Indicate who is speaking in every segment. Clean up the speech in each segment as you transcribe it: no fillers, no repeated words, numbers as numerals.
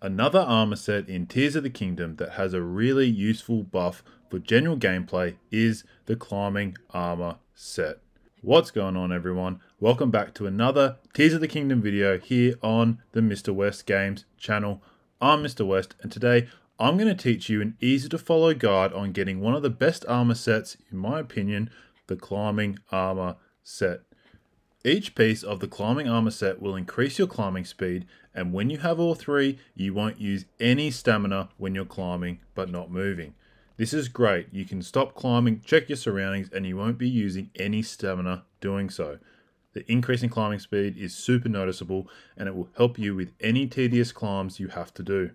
Speaker 1: Another armor set in Tears of the Kingdom that has a really useful buff for general gameplay is the climbing armor set. What's going on, everyone? Welcome back to another Tears of the Kingdom video here on the Mr. West Games channel. I'm Mr. West, and today I'm going to teach you an easy to follow guide on getting one of the best armor sets, in my opinion, the climbing armor set. Each piece of the climbing armor set will increase your climbing speed, and when you have all three, you won't use any stamina when you're climbing but not moving. This is great. You can stop climbing, check your surroundings, and you won't be using any stamina doing so. The increase in climbing speed is super noticeable, and it will help you with any tedious climbs you have to do.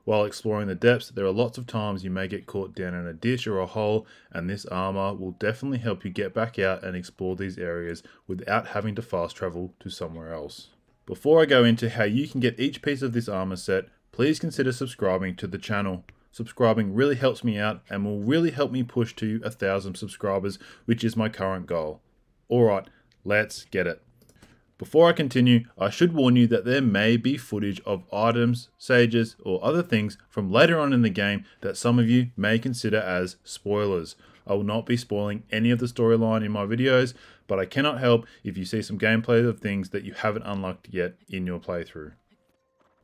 Speaker 1: While exploring the depths, there are lots of times you may get caught down in a ditch or a hole, and this armor will definitely help you get back out and explore these areas without having to fast travel to somewhere else. Before I go into how you can get each piece of this armor set, please consider subscribing to the channel. Subscribing really helps me out and will really help me push to 1,000 subscribers, which is my current goal. Alright, let's get it. Before I continue, I should warn you that there may be footage of items, sages, or other things from later on in the game that some of you may consider as spoilers. I will not be spoiling any of the storyline in my videos, but I cannot help if you see some gameplay of things that you haven't unlocked yet in your playthrough.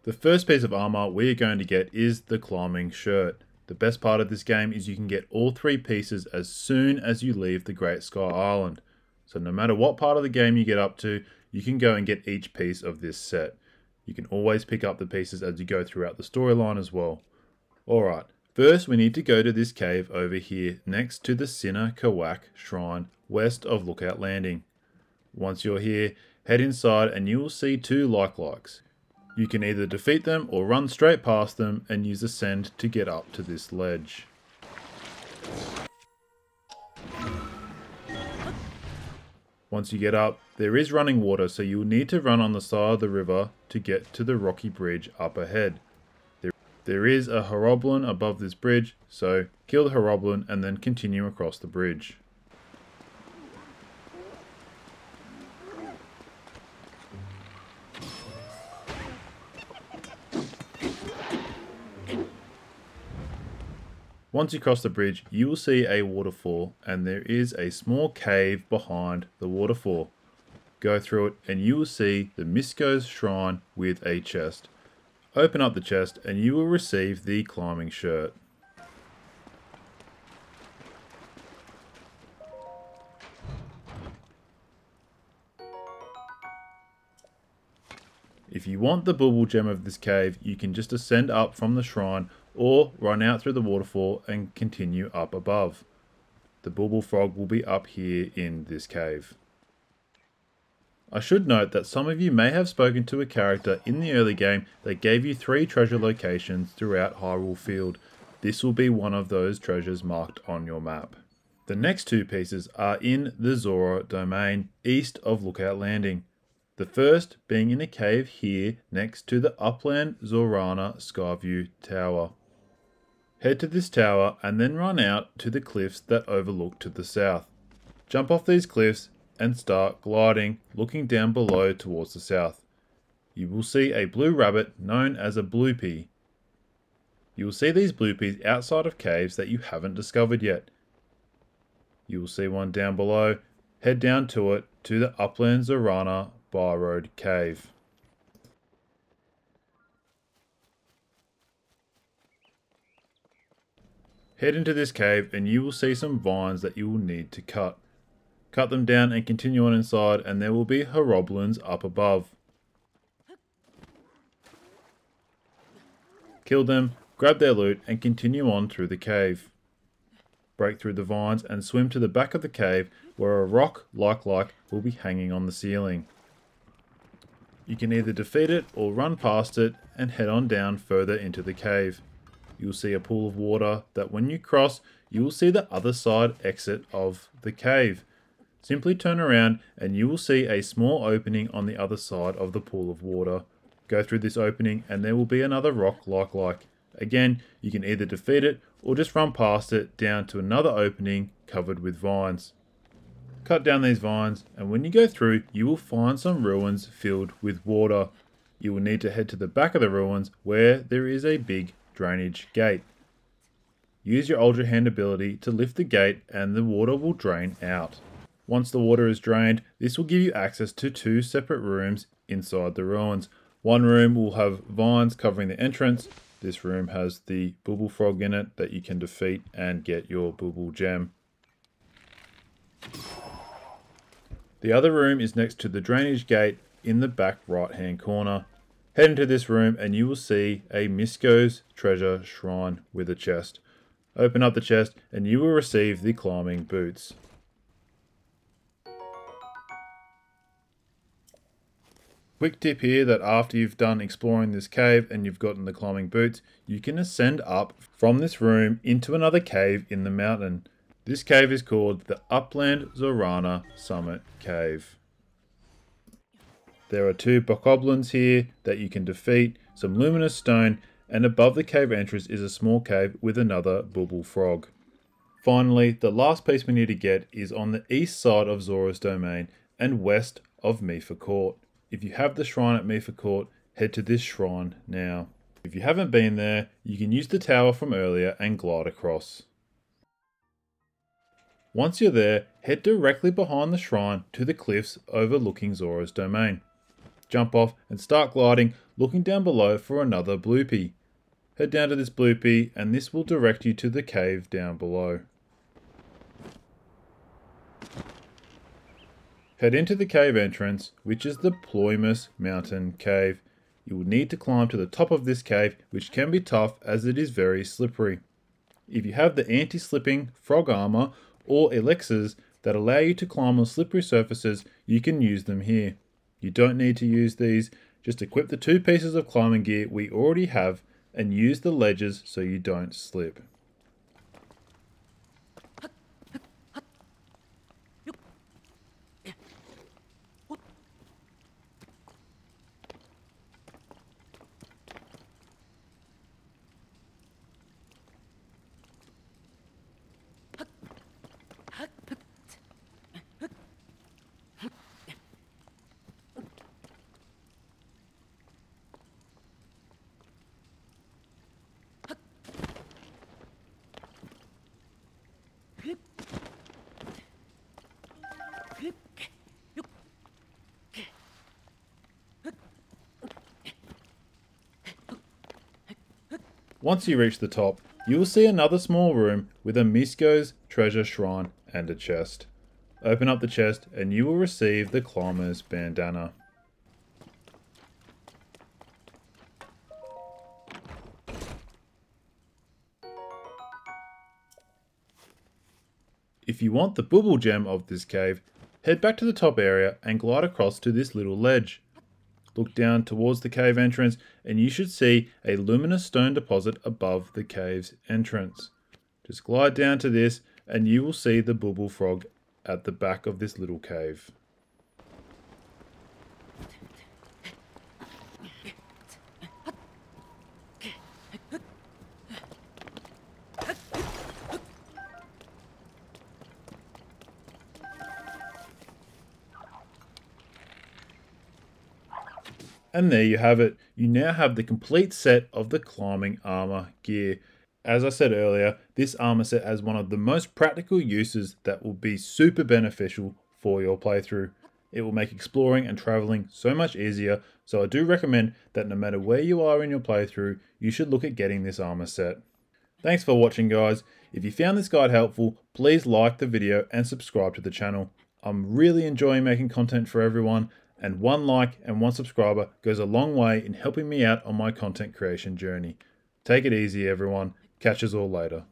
Speaker 1: The first piece of armor we are going to get is the climbing shirt. The best part of this game is you can get all three pieces as soon as you leave the Great Sky Island. So no matter what part of the game you get up to, you can go and get each piece of this set. You can always pick up the pieces as you go throughout the storyline as well. Alright, first we need to go to this cave over here next to the Sinner Kawak Shrine west of Lookout Landing. Once you're here, head inside and you will see two like-likes. You can either defeat them or run straight past them and use Ascend to get up to this ledge. Once you get up, there is running water, so you will need to run on the side of the river to get to the rocky bridge up ahead. There is a Horoblin above this bridge, so kill the Horoblin and then continue across the bridge. Once you cross the bridge, you will see a waterfall, and there is a small cave behind the waterfall. Go through it and you will see the Misko's shrine with a chest. Open up the chest and you will receive the climbing shirt. If you want the bubble gem of this cave, you can just ascend up from the shrine or run out through the waterfall and continue up above. The bubble frog will be up here in this cave. I should note that some of you may have spoken to a character in the early game that gave you 3 treasure locations throughout Hyrule Field. This will be one of those treasures marked on your map. The next 2 pieces are in the Zora domain east of Lookout Landing. The first being in a cave here next to the Upland Zorana Skyview Tower. Head to this tower and then run out to the cliffs that overlook to the south. Jump off these cliffs and start gliding, looking down below towards the south. You will see a blue rabbit known as a bloopy. You will see these bloopies outside of caves that you haven't discovered yet. You will see one down below. Head down to it to the Upland Zorana Byroad Cave. Head into this cave and you will see some vines that you will need to cut. Cut them down and continue on inside, and there will be Horoblins up above. Kill them, grab their loot and continue on through the cave. Break through the vines and swim to the back of the cave where a rock like will be hanging on the ceiling. You can either defeat it or run past it and head on down further into the cave. You will see a pool of water that when you cross, you will see the other side exit of the cave. Simply turn around and you will see a small opening on the other side of the pool of water. Go through this opening and there will be another rock like. Again, you can either defeat it or just run past it down to another opening covered with vines. Cut down these vines and when you go through, you will find some ruins filled with water. you will need to head to the back of the ruins where there is a big drainage gate. Use your Ultra Hand ability to lift the gate and the water will drain out. Once the water is drained, this will give you access to 2 separate rooms inside the ruins. One room will have vines covering the entrance. This room has the Bubble Frog in it that you can defeat and get your Bubble Gem. The other room is next to the drainage gate in the back right hand corner. Head into this room and you will see a Misko's treasure shrine with a chest. Open up the chest and you will receive the climbing boots. Quick tip here that after you've done exploring this cave and you've gotten the climbing boots, you can ascend up from this room into another cave in the mountain. This cave is called the Upland Zorana Summit Cave. There are 2 bokoblins here that you can defeat, some luminous stone, and above the cave entrance is a small cave with another Bubble Frog. Finally, the last piece we need to get is on the east side of Zora's domain and west of Mifa Court. If you have the shrine at Mifa Court, head to this shrine now. If you haven't been there, you can use the tower from earlier and glide across. Once you're there, head directly behind the shrine to the cliffs overlooking Zora's domain. Jump off and start gliding, looking down below for another bloopy. Head down to this bloopy and this will direct you to the cave down below. Head into the cave entrance, which is the Ploymus Mountain Cave. You will need to climb to the top of this cave, which can be tough as it is very slippery. If you have the anti-slipping frog armor or elixirs that allow you to climb on slippery surfaces, you can use them here. You don't need to use these, just equip the 2 pieces of climbing gear we already have and use the ledges so you don't slip. Once you reach the top, you will see another small room with a Misko's treasure shrine and a chest. Open up the chest and you will receive the climber's bandana. If you want the Bubble Gem of this cave, head back to the top area and glide across to this little ledge. Look down towards the cave entrance and you should see a luminous stone deposit above the cave's entrance. Just glide down to this and you will see the Bubble Frog at the back of this little cave. And there you have it. You now have the complete set of the climbing armor gear. As I said earlier, this armor set has one of the most practical uses that will be super beneficial for your playthrough. It will make exploring and traveling so much easier, so I do recommend that no matter where you are in your playthrough, you should look at getting this armor set. Thanks for watching, guys. If you found this guide helpful, please like the video and subscribe to the channel. I'm really enjoying making content for everyone, and 1 like and 1 subscriber goes a long way in helping me out on my content creation journey. Take it easy, everyone. Catch us all later.